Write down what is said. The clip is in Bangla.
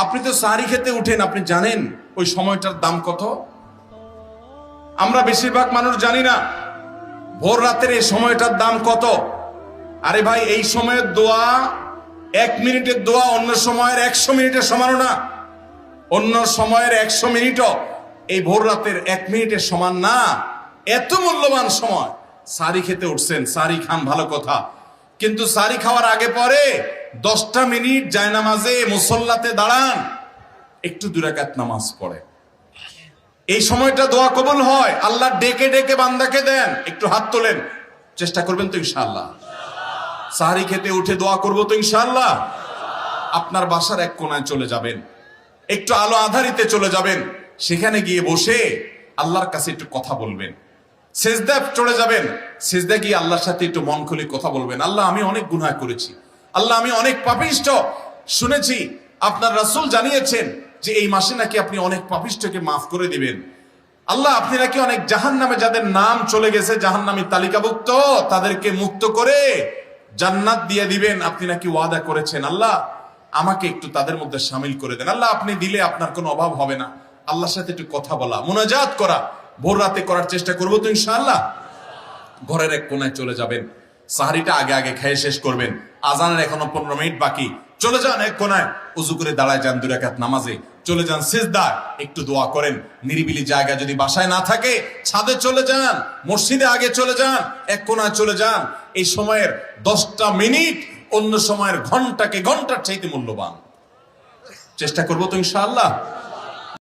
আপনি তো সাহারি খেতে উঠেন, আপনি জানেন ওই সময়টার দাম কত? আমরা বেশিরভাগ মানুষ জানি না ভোর রাতের এই সময়টার দাম কত। আরে ভাই, এই সময়ের দোয়া 1 মিনিটের দোয়া অন্য সময়ের 100 মিনিটের সমানও না। অন্য সময়ের 100 মিনিটও এই ভোর রাতের 1 মিনিটের সমান না। এত মূল্যবান সময়। সাহারি খেতে উঠছেন, সাহারি খান, ভালো কথা, কিন্তু সাহারি খাওয়ার আগে পরে 10টা মিনিট জায়নামাজে মুসল্লাতে দাঁড়ান, একটু 2 রাকাত নামাজ পড়ে। এই সময়টা দোয়া কবুল হয়। আল্লাহ ডেকে ডেকে বান্দাকে দেন। একটু হাত তোলেন, চেষ্টা করবেন তো ইনশাআল্লাহ? সাহারি খেতে উঠে দোয়া করবো তো ইনশাআল্লাহ? আপনার বাসার এক কোণায় চলে যাবেন, একটু আলো আধারিতে চলে যাবেন, সেখানে গিয়ে বসে আল্লাহর কাছে একটু কথা বলবেন। সেজদা চলে যাবেন, সেজদা গিয়ে আল্লাহর সাথে একটু মন খুলে কথা বলবেন। আল্লাহ, আমি অনেক গুনাহ করেছি, আল্লাহ আমি অনেক পাপিষ্ঠ। শুনেছি আপনার রাসূল জানিয়েছেন যে এই মাসে নাকি আপনি অনেক পাপিষ্ঠকে মাফ করে দিবেন। আল্লাহ, আপনি নাকি অনেক জাহান্নামে যাদের নাম চলে গেছে জাহান্নামী তালিকাভুক্ত, তাদেরকে মুক্ত করে জান্নাত দিয়ে দিবেন, আপনি নাকি ওয়াদা করেছেন। আল্লাহ, আমাকে একটু তাদের মধ্যে শামিল করে দেন। আল্লাহ, আপনি দিলে আপনার কোনো অভাব হবে না। আল্লাহর সাথে একটু কথা বলা, মুনাজাত করা ভোর রাতে করার চেষ্টা করবো তো ইনশাআল্লাহ? ঘরের এক কোণায় চলে যাবেন, সাহারিটা আগে আগে খেয়ে শেষ করবেন, আজানের এখনো 15 মিনিট বাকি। চলে যান এক কোণায়, উজু করে দাঁড়ায় যান 2 রাকাত নামাজে, চলে যান সিজদায়, একটু দোয়া করেন। নিরিবিলি জায়গা যদি বাসায় না থাকে, ছাদে চলে যান, মসজিদে আগে চলে যান, এক কোণায় চলে যান। এই সময়ের 10টা মিনিট অন্য সময়ের ঘন্টাকে ঘন্টার চাইতে মূল্যবান। চেষ্টা করবো তো ইনশাআল্লাহ?